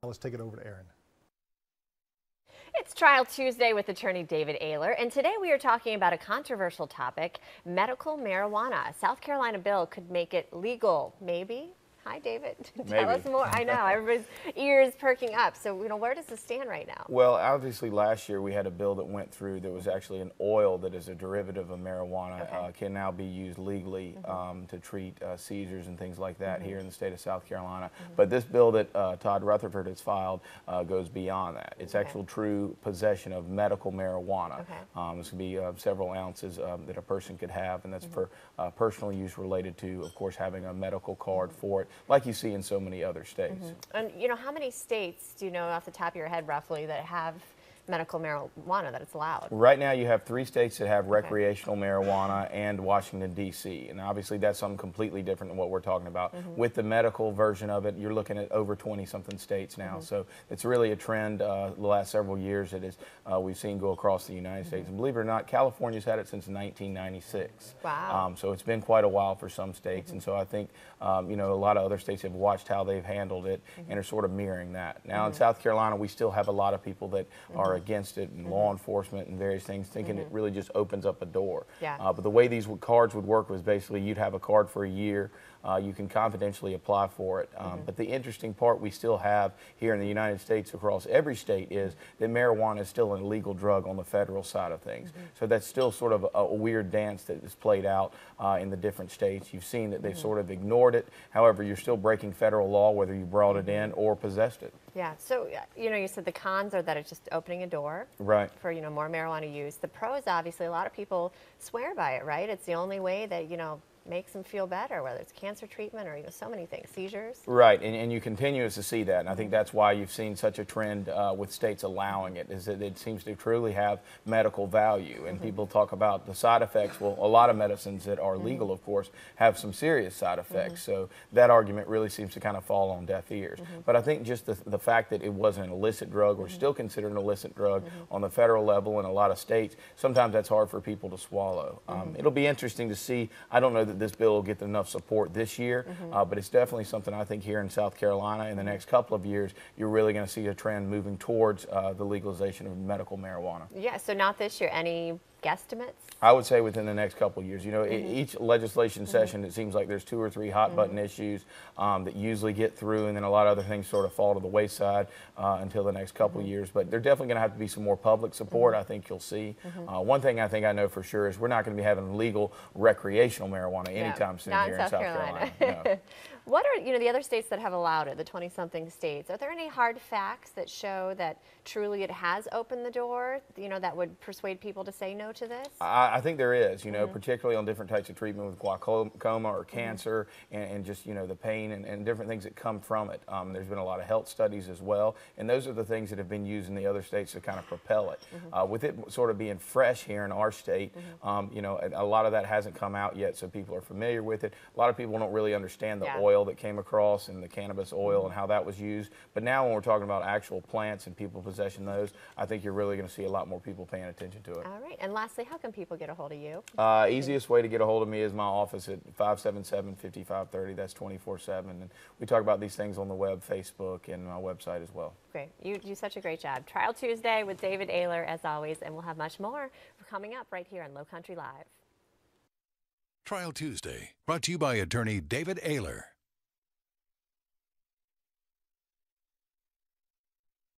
Let's take it over to Aaron. It's Trial Tuesday with attorney David Ayler, and today we are talking about a controversial topic, medical marijuana. A South Carolina bill could make it legal, maybe? Hi, David. Tell us more. I know, everybody's ears perking up. So, where does this stand right now? Well, obviously last year we had a bill that went through that was actually an oil that is a derivative of marijuana, can now be used legally to treat seizures and things like that here in the state of South Carolina. But this bill that Todd Rutherford has filed goes beyond that. It's actual true possession of medical marijuana. This could be several ounces that a person could have, and that's for personal use related to, of course, having a medical card for it, like you see in so many other states. And how many states do you know off the top of your head roughly that have medical marijuana, that it's allowed? Right now you have 3 states that have recreational marijuana and Washington, D.C. And obviously that's something completely different than what we're talking about. With the medical version of it, you're looking at over 20-something states now. So it's really a trend the last several years that is, we've seen go across the United States. And believe it or not, California's had it since 1996. Wow. So it's been quite a while for some states. And so I think, a lot of other states have watched how they've handled it and are sort of mirroring that. Now in South Carolina, we still have a lot of people that are against it, and law enforcement and various things, thinking it really just opens up a door. But the way these cards would work was basically you'd have a card for a year. You can confidentially apply for it. But the interesting part we still have here in the United States across every state is that marijuana is still an illegal drug on the federal side of things. So that's still sort of a weird dance that is played out in the different states. You've seen that they've sort of ignored it. However, you're still breaking federal law whether you brought it in or possessed it. Yeah, so, you said the cons are that it's just opening a door for, more marijuana use. The pros, obviously, a lot of people swear by it, right? It's the only way that, makes them feel better, whether it's cancer treatment or so many things, seizures. Right, and you continue to see that, and I think that's why you've seen such a trend with states allowing it, is that it seems to truly have medical value, and people talk about the side effects. Well, a lot of medicines that are legal, of course, have some serious side effects, so that argument really seems to kind of fall on deaf ears. But I think just the fact that it wasn't an illicit drug, or still considered an illicit drug on the federal level in a lot of states, sometimes that's hard for people to swallow. It'll be interesting to see. I don't know that this bill will get enough support this year, but it's definitely something I think here in South Carolina in the next couple of years, you're really going to see a trend moving towards the legalization of medical marijuana. Yeah, so not this year. Any guesstimates? I would say within the next couple of years. Each legislation session, it seems like there's 2 or 3 hot button issues that usually get through, and then a lot of other things sort of fall to the wayside until the next couple of years. But there's definitely going to have to be some more public support, I think you'll see. One thing I think I know for sure is we're not going to be having legal recreational marijuana anytime soon here in South Carolina. No. What are the other states that have allowed it, the 20-something states? Are there any hard facts that show that truly it has opened the door, that would persuade people to say no to this? I think there is, particularly on different types of treatment with glaucoma or cancer, and just, the pain and different things that come from it. There's been a lot of health studies as well, and those are the things that have been used in the other states to kind of propel it. With it sort of being fresh here in our state, a lot of that hasn't come out yet, so people are familiar with it. A lot of people don't really understand the oil that came across and the cannabis oil and how that was used. But now when we're talking about actual plants and people possessing those, I think you're really going to see a lot more people paying attention to it. All right. And lastly, how can people get a hold of you? Easiest way to get a hold of me is my office at 577-5530. That's 24/7. And we talk about these things on the web, Facebook, and my website as well. Great. You do such a great job. Trial Tuesday with David Ayler, as always, and we'll have much more coming up right here on Low Country Live. Trial Tuesday, brought to you by attorney David Ayler.